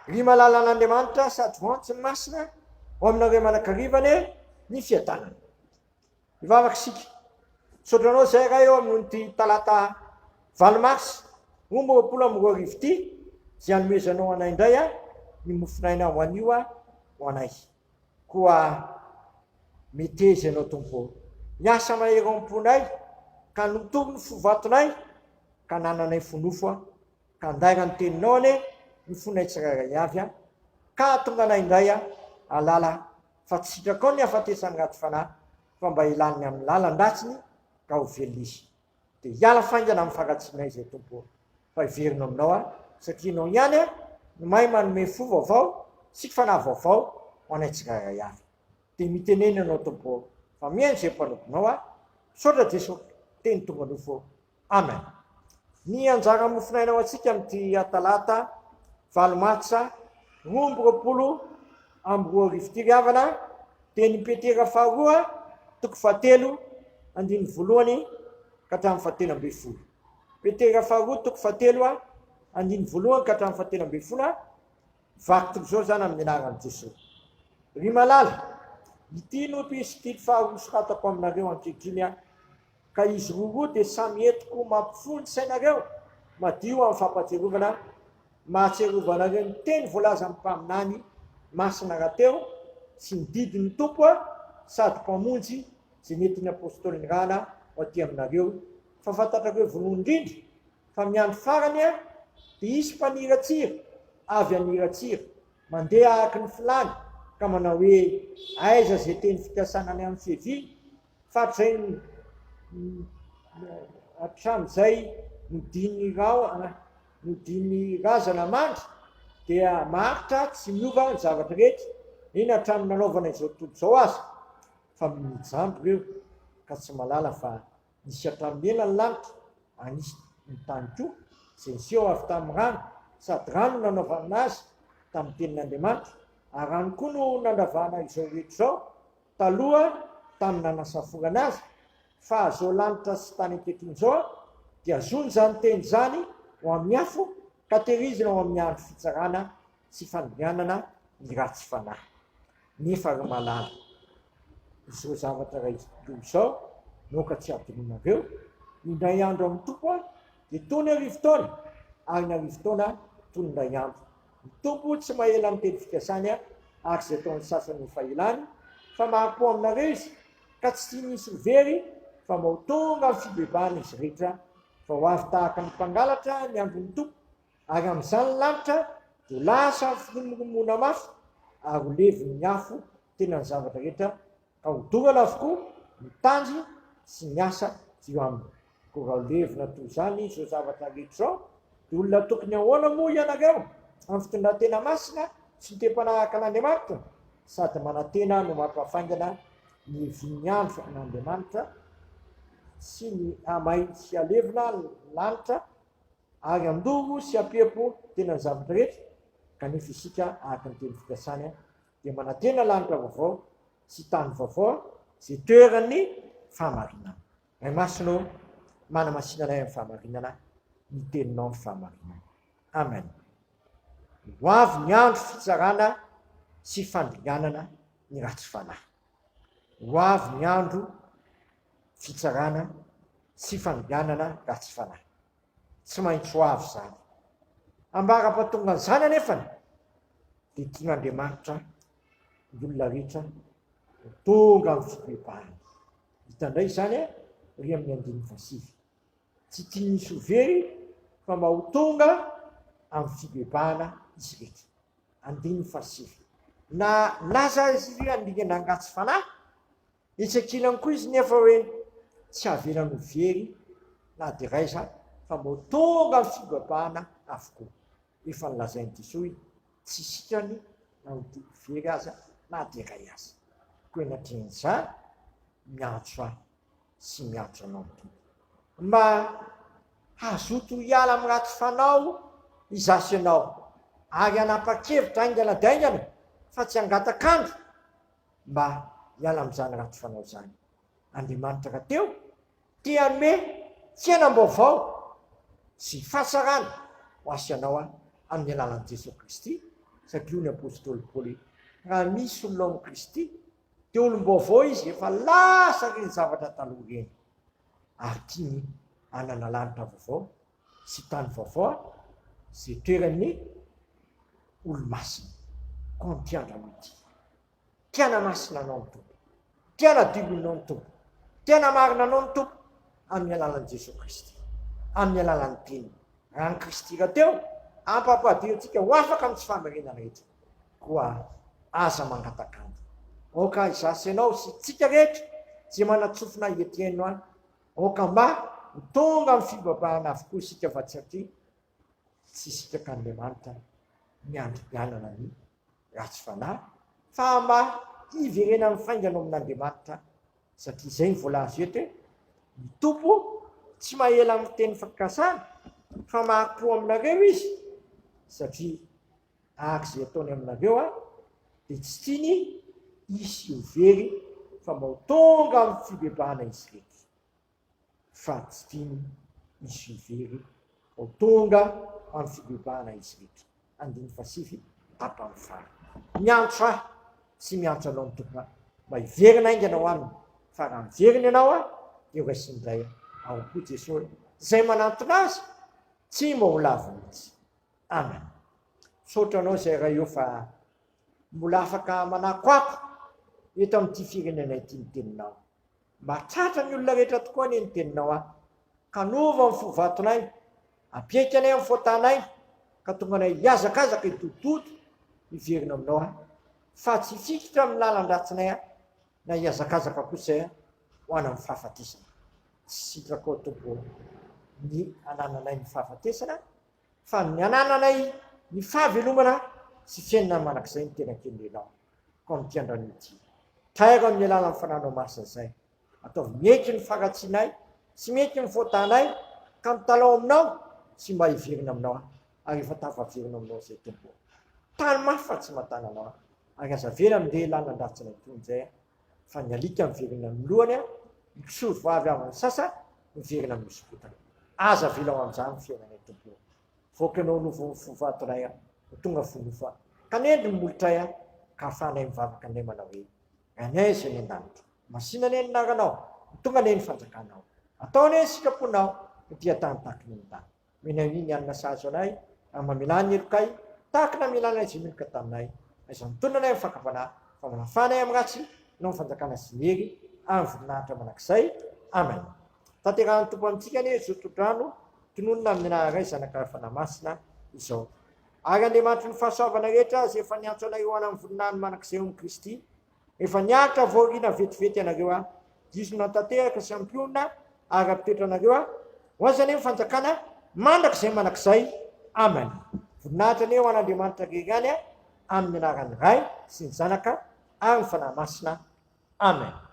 ry malala an'Andriamanitra sady voantsy ny masina ho aminareo manakarivany ny fiadanana. Ivavaka sika sotranao zay ray eo amin'ity talata 8 mars 2024 ity zay anomezanao anay indray ny mofinaina ho anio ho anay koa metezy anao tompo miasa maheram-ponay ka notombo ny fovatonay ka nananay fonofo ka andaira ny teninao ane ny fonay tsiraray avy ka tonga anay indray alala fa tsitraka ao ny afatesany raty fanahy fa mba ilaniny amin'ny lalan-dratsiny ka ho velona izy dia hiala faingana amin'ny faratsinay zay tompo fa hiverina aminao satria nao ihany no mahay manome fo vaovao sy fanahy vaovao ho anay tsiraray avy dia mitenena anao tompo fa mihaino zay mpanomponao saotra Jesosy teny tonga nofo amen. Ny anjara mofinainao atsika amin'ity talata 8 martsa 2024 ity riavana dia ny petera faharoa toko 7 andiny voalohany ka hatramin'ny 17. Petera faharoa toko 7 andiny voalohany ka hatramin'ny 17 vaky toko zao zany amin'ny anaran'i Jesosy. Ry malala ity no episitily faharoa soratako aminareo ankehitriny ka izy roa dia samy etiko mampifony sainareo madio amin'ny fampatsiarovana mahatsiarovanareo ny teny voalaza amin'ny mpaminany masina rahateo sy ny didin'ny tompo sady mpamonjy zay nentin'ny apôstôly ny rana ho aty aminareo fa fantatrareo vonoiny indrindra fa miandro farany dia isy mpaniratsira avy aniratsira mandeha ahaka ny filany ka manao hoe aiza zay teny fikasana any amin'ny fiheviny fatrizay hatramin'izay nodiny razana mandry dia maritra tsy miova ny zavatra rehetra iny hatramin'ny nanaovana izao tontolo izao azy fa mijambo ireo ka tsy malala fa nisy hatramin'ny ela ny lanitra anisy ny tany koa zay niseho avy tamin'ny rano sady rano nanaovana azy tamin'ny tenin'Andriamanitra ary rano koa no nandavana izao rehetra izao taloha tamin'ny nanasaforana azy fa zao lanitra sy tany ankehitriny izao dia azony zany teny zany ho amin'ny afo ka tehirizina ho amin'ny andro fitsarana sy fandrianana ny ratsy fanahy. Nefa ry malala izao zavatra ray izao noka tsy adinonareo indray andro amin'ny tompo dia tony arivo-taona ary ny arivo-taona tony indray andro. Ny tompo tsy mahela amin'ny teny fikasany ary zay ataon'ny sasany ny fahelany fa mahapo aminareo izy ka tsy misy very fa mba ho tonga amin'ny fibebahana izy rehetra fa ho avy tahaka ny mpangalatra ny andron'ny tompo ary amin'izany lanitra dia lasa firomoromona mafy ary ho levy ny afo tena ny zavatra rehetra ka ho dorana avokoa ny tanjy sy ny asa tsy eo aminy. Koa raha ho levina toy izany izao zavatra rehetra izao dia olona tokony ahoana moa ianareo amin'ny fitondran-tena masina sy ny te-panahaka an'Andriamanitra sady manantena no mampahafaingana ny hevin'ny andro an'Andriamanitra sy ny amay sy alevina lanitra ary andoro sy ampiapo tena ny zavatra rehetra kanefa isika ahaka ny teny fikasany dia manantena lanitra vaovao sy tany vaovao zay toeran'ny fahamarinana. Ray masino manamasinanay amin'ny fahamarinana ny teninao amin'ny fahamarinana. Amen. Ho avy ny andro fitsarana sy fandringanana ny ratsy fanahy. Ho avy ny andro fitsarana sy fandringanana ratsy fanahy. Tsy maintsy ho avy zany. Ambara-pahatonga an'izany anefany dia tian'Andriamanitra ny olona rehetra tonga amin'ny fibebahana. Hitandray zany ry amin'ny 9 tsy tia misy ho very fa mba ho tonga amin'ny fibebahana izy rehetra. 9 na laza izy ry andingana ny ratsy fanahy hitsakinany koa izy nefa hoe tsy havelany ho very na dia raiza fa mba ho tonga amin'ny fibebahana avokoa. Efa nilazainy Jesosy tsy sitrany na ho very aza na dia ray aza. Koa enatrehan'izany miantso ahy sy miantso anao mba hazoto hiala amin'ny ratsy fanao izasy ianao ary hanapa-kevitra aingana fa tsy hangatakandro mba hiala amin'izany ratsy fanao zany. Andriamanitra rahateo tia hanome fiainam-baovao sy fahasarana ho asy ianao amin'ny alalan'i Jesosy Kristy satria ny apôstôly Paoly raha misy olona amin'ny Kristy dia olom-baovao izy efa lasa reny zavatra taloha reny ary tiany hanana lanitra vaovao sy tany vaovao sy toerany olo-masina ko nitiandra mity tiana masina anao ny tompo tiana diloinao ny tompo tiana marina anao ny tompo amin'ny alalan'i Jesosy Kristy amin'ny alalan'ny teniny raha ny Kristy raha teo ampampahadiritsika ho afaka amin'ny tsy famarinana rehetra koa aza mangatakandro oka izasy ianao sy tsika rehetra zay manatsofina hietienno any oka mba tonga amin'ny fibabahana avokoa isika fa tsy atria tsy sitraka Andriamanitra miandrom-pianana ny ratsy fanahy fa mba hiverena mifaingana amin'Andriamanitra satria izay ny voalazy eto hoe ny tompo tsy mahela amin'ny teny fakasana fa maham-po aminareo izy satria ahak'izay ataony aminareo dia tsy tiany isy ho very fa mba ho tonga amin'ny fibebahana izy reky fa tsy tiany isy ho very ho tonga amin'ny fibebahana izy reky. 5 tapany fara miantso ahy sy miantso anao ny tompo mba hiverina aingana ho aminy fa raha miverina ianao dia raisindray ao koa Jesosy zay manantona azy tsy mba ho lavo mihitsy. Amen. Misaotra anao zay raha eo fa mbola afaka manakoako eto amin'ity firenenay ity ny teninao mba tratra ny olona rehetra tokoa ny teninao ka nova amin'ny fovatonay ampiaiky anay amin'ny fotanay ka tonga anay hiazakazaka itototo hiverina aminao fa tsy fikitra amin'ny lalan-dratsinay na hiazakazaka kosa ho any amin'ny fahafatesana tsy sitrako tompo ny anananay ny fahafatesana fa ny anananay ny fahavelomana sy fiainana manak'izay ny tena kendrenao ko amin'ity andran'ity taira amin'ny alala amin'ny fananao masina izay ataovy mieky ny faratsinay sy mieky ny fotanay ka mitalao aminao sy mba hiverina aminao ary efa tafaverina aminao zay tompo tany mafy fa tsy matana anao ary azavena mindeha lanan-dratsina itony zay fa ny alika miverina amin'ny lohany mikisory vavy amin'ny sasa miverina amin'ny misokotana aza velao amin'izany fiainanay tompo voaka anao novo fovatonay ho tonga fonofa ka nendry molotray ka afahanay mivavaka anay manao hoe anay zay ny an-danitra masina ny naranao tonga nay ny fanjakanao ataonay sikaponao dia tany tahaky ny tany minahiny anina sazo anay mamilany elokay tahaky na milanay zay miloka taminay aiza mitonanay amin'ny fakafanahy fa manafanay amin'ny ratsy no mifanjakana sy mery amin'ny voninahitra manak'izay. Amen. Tanterahany tompo amintsika anie zao todrano tononona amin'ny naharay zanakara fanamasina izao ary Andriamanitra ny fahasoavana rehetra zay efa niantso anareo any amin'ny voninahiny manak'izay amin'ny Kristy efa niaritra voariana vetivety anareo disona tanteraka sy ampionina ary ampitoetra anareo ho azany mifanjakana mandrak'izay manak'izay. Amen. Voninahitra anie ho an'Andriamanitra rerany amin'ny anaran'ny Ray sy ny Zanaka ary ny fanahy masina. Amen.